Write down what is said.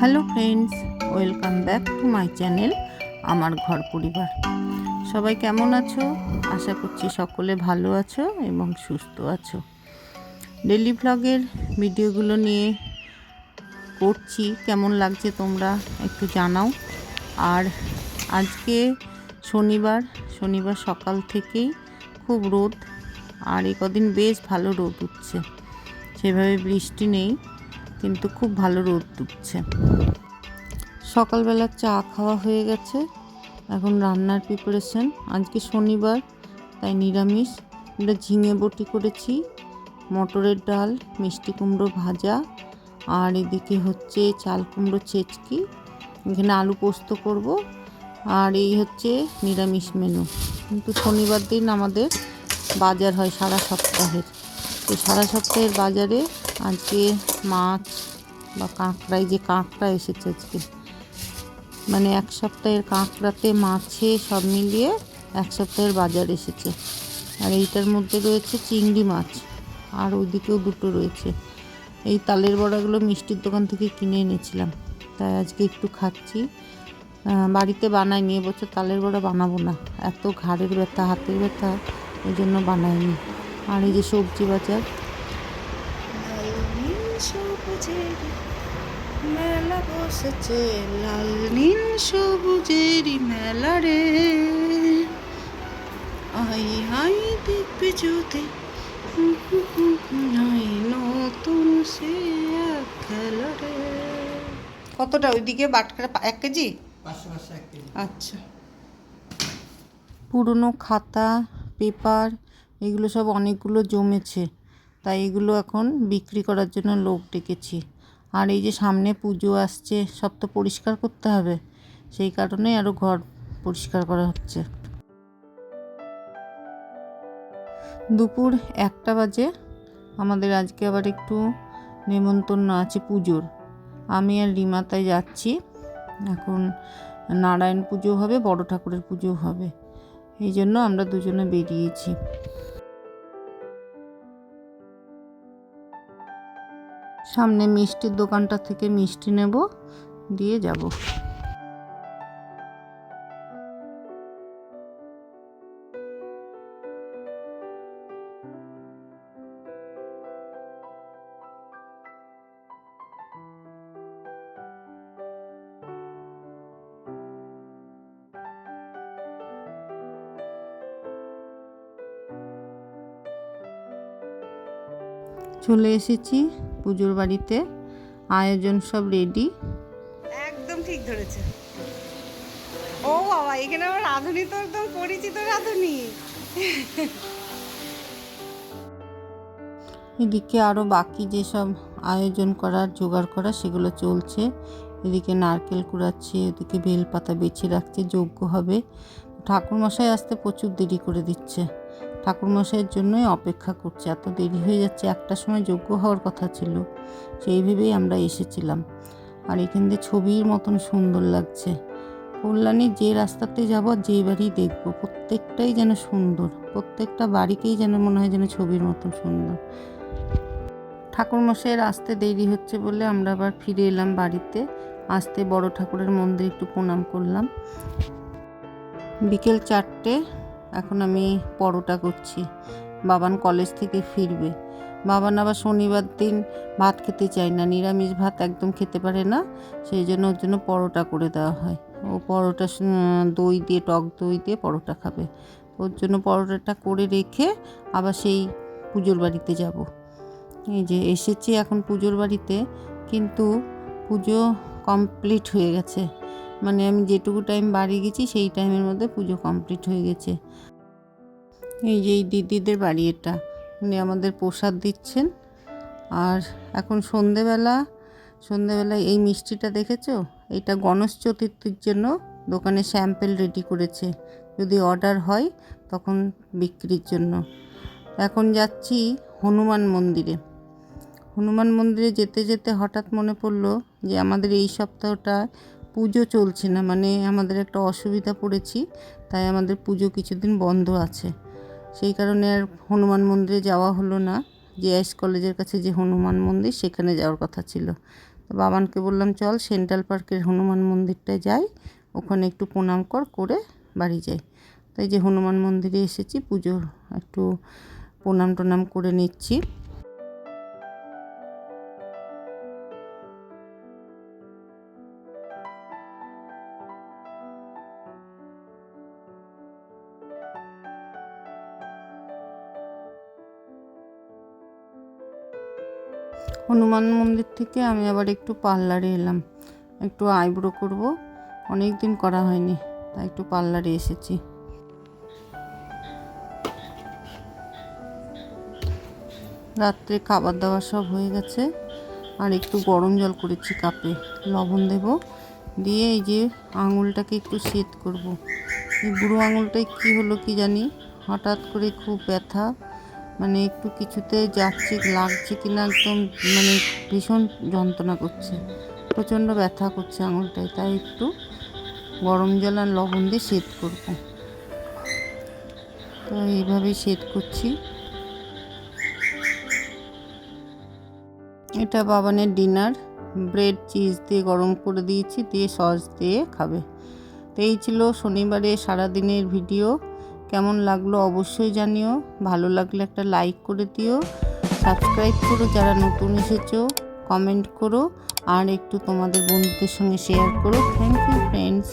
Hello friends, welcome back to my channel আমার ঘর পরিবার। সবাই কেমন আছো? আশা করছি সকলে ভালো আছো এবং সুস্থ আছো। ডেলি ভ্লগের ভিডিওগুলো নিয়ে করছি, কেমন লাগছে তোমরা একটু জানাও। আর আজকে শনিবার সকাল থেকেই খুব রোদ, আর এই কদিন বেশ ভালো রোদ উঠছে। সেভাবে বৃষ্টি নেই, কিন্তু খুব ভালো রোদ উঠছে। সকালবেলা চা খাওয়া হয়ে গেছে, এখন রান্নার প্রিপারেশন। আজকে শনিবার, তাই নিরামিষ। এটা ঝিঙে বটি করেছি, মটরের ডাল, মিষ্টি কুমড়ো ভাজা, আর এদিকে হচ্ছে চাল কুমড়ো চেচকি, এখানে আলু পোস্ত করব। আর এই হচ্ছে নিরামিষ মেনু। কিন্তু শনিবার দিন আমাদের বাজার হয় সারা সপ্তাহের। তো সারা সপ্তাহের বাজারে আজকে মাছ বা কাঁকড়া, এই যে কাঁকড়া এসেছে আজকে, মানে এক সপ্তাহের কাঁকড়াতে মাছে সব মিলিয়ে এক সপ্তাহের বাজার এসেছে। আর এইটার মধ্যে রয়েছে চিংড়ি মাছ, আর ওইদিকেও দুটো রয়েছে। এই তালের বড়াগুলো মিষ্টির দোকান থেকে কিনে এনেছিলাম, তাই আজকে একটু খাচ্ছি। বাড়িতে বানাইনি, এবছর তালের বড়া বানাবো না, এত ঘাড়ের ব্যথা, হাতের ব্যথা, ওই জন্য বানাইনি। আর এই যে সবজি বাজার, মেলা বসেছে, লাল নীল সবুজেরই মেলা রে, আই আই দেখবে যদি নতুন সে খেলা রে। কতটা ওইদিকে বাটখারা 1 কেজি? আচ্ছা। পুরনো খাতা, পেপার, এগুলো সব অনেকগুলো জমেছে, তাই এগুলো এখন বিক্রি করার জন্য লোক ডেকেছি। আর এই যে সামনে পুজো আসছে, সব তো পরিষ্কার করতে হবে, সেই কারণেই আরও ঘর পরিষ্কার করা হচ্ছে। দুপুর 1টা বাজে। আমাদের আজকে আবার একটু নেমন্তন্ন আছে পুজোর। আমি আর রিমা তাই যাচ্ছি। এখন নারায়ণ পুজো হবে, বড় ঠাকুরের পুজো হবে, এই জন্য আমরা দুজনে বেরিয়েছি। সামনে মিষ্টির দোকানটা থেকে মিষ্টি নেব, দিয়ে যাব। চলে এসেছি পুজোর বাড়িতে, আয়োজন সব রেডি। একদম ঠিক ধরেছে। ও বাবা, এখানে আমার রাঁধুনি তো একদম পরিচিত রাঁধুনি। এদিকে আরও বাকি যেসব আয়োজন করার জোগাড় করা সেগুলো চলছে। এদিকে নারকেল কুড়াচ্ছে, এদিকে বেলপাতা বেছে রাখছে, যজ্ঞ হবে। ঠাকুরমশাই আসতে প্রচুর দেরি করে দিচ্ছে, ঠাকুরমশাইয়ের জন্যই অপেক্ষা করছে। এত দেরি হয়ে যাচ্ছে, 1টার সময় যজ্ঞ হওয়ার কথা ছিল, সেই ভেবেই আমরা এসেছিলাম। আর এখান দিয়ে ছবির মতন সুন্দর লাগছে। কল্যাণী যে রাস্তাতে যাব, যে বাড়ি দেখব, প্রত্যেকটাই যেন সুন্দর, প্রত্যেকটা বাড়িকেই যেন মনে হয় যেন ছবির মতন সুন্দর। ঠাকুরমশাইয়ের আসতে দেরি হচ্ছে বলে আমরা আবার ফিরে এলাম বাড়িতে। আসতে বড় ঠাকুরের মন্দিরে একটু প্রণাম করলাম। বিকেল 4টে, এখন আমি পরোটা করছি। বাবান কলেজ থেকে ফিরবে। বাবান আবার শনিবার দিন ভাত খেতে চায় না, নিরামিষ ভাত একদম খেতে পারে না, সেই জন্য ওর জন্য পরোটা করে দেওয়া হয়। ও পরোটা দই দিয়ে, টক দই দিয়ে পরোটা খাবে। ওর জন্য পরোটাটা করে রেখে আবার সেই পুজোর বাড়িতে যাব। এই যে এসেছি এখন পুজোর বাড়িতে, কিন্তু পুজো কমপ্লিট হয়ে গেছে, মানে আমি যেটুকু টাইম বাড়ি গেছি সেই টাইমের মধ্যে পুজো কমপ্লিট হয়ে গেছে। এই যে এই দিদিদের বাড়ি, এটা উনি আমাদের প্রসাদ দিচ্ছেন। আর এখন সন্ধেবেলায় এই মিষ্টিটা দেখেছো, এটা গণেশ চতুর্থীর জন্য দোকানে স্যাম্পেল রেডি করেছে, যদি অর্ডার হয় তখন বিক্রির জন্য। এখন যাচ্ছি হনুমান মন্দিরে। হনুমান মন্দিরে যেতে যেতে হঠাৎ মনে পড়লো যে আমাদের এই সপ্তাহটা পুজো চলছে না, মানে আমাদের একটা অসুবিধা পড়েছি, তাই আমাদের পুজো কিছুদিন বন্ধ আছে। সেই কারণে আর হনুমান মন্দিরে যাওয়া হলো না। জেএস কলেজের কাছে যে হনুমান মন্দির, সেখানে যাওয়ার কথা ছিল, তো বাবানকে বললাম চল সেন্ট্রাল পার্কের হনুমান মন্দিরটায় যাই, ওখানে একটু প্রণাম করে বাড়ি যাই। তাই যে হনুমান মন্দিরে এসেছি, পুজোর একটু প্রণাম করে নিচ্ছি। হনুমান মন্দির থেকে আমি আবার একটু পার্লারে এলাম, একটু আইব্রো করব, অনেক দিন করা হয়নি, তাই একটু পার্লারে এসেছি। রাত্রে খাবার দাবার সব হয়ে গেছে, আর একটু গরম জল করেছি কাপে, লবণ দেব, দিয়ে এই যে আঙুলটাকে একটু সেট করব। এই বুড়ো আঙুলটায় কি হলো কি জানি, হঠাৎ করে খুব ব্যথা, মানে একটু কিছুতে যাচ্ছে লাগছে কিনা একদম মানে ভীষণ যন্ত্রণা করছে, প্রচণ্ড ব্যথা করছে আঙুলটায়। তাই একটু গরম জল আর লবণ দিয়ে সেট করব। তো এইভাবেই সেট করছি। এটা বাবানের ডিনার, ব্রেড চিজ দিয়ে গরম করে দিয়েছি, দিয়ে সস দিয়ে খাবে। তো এই ছিল শনিবারে সারাদিনের ভিডিও। কেমন লাগলো অবশ্যই জানিও, ভালো লাগলে একটা লাইক করে দিও, সাবস্ক্রাইব করো যারা নতুন এসেছো, কমেন্ট করো, আর একটু তোমাদের বন্ধুদের সঙ্গে শেয়ার করো। Thank you friends.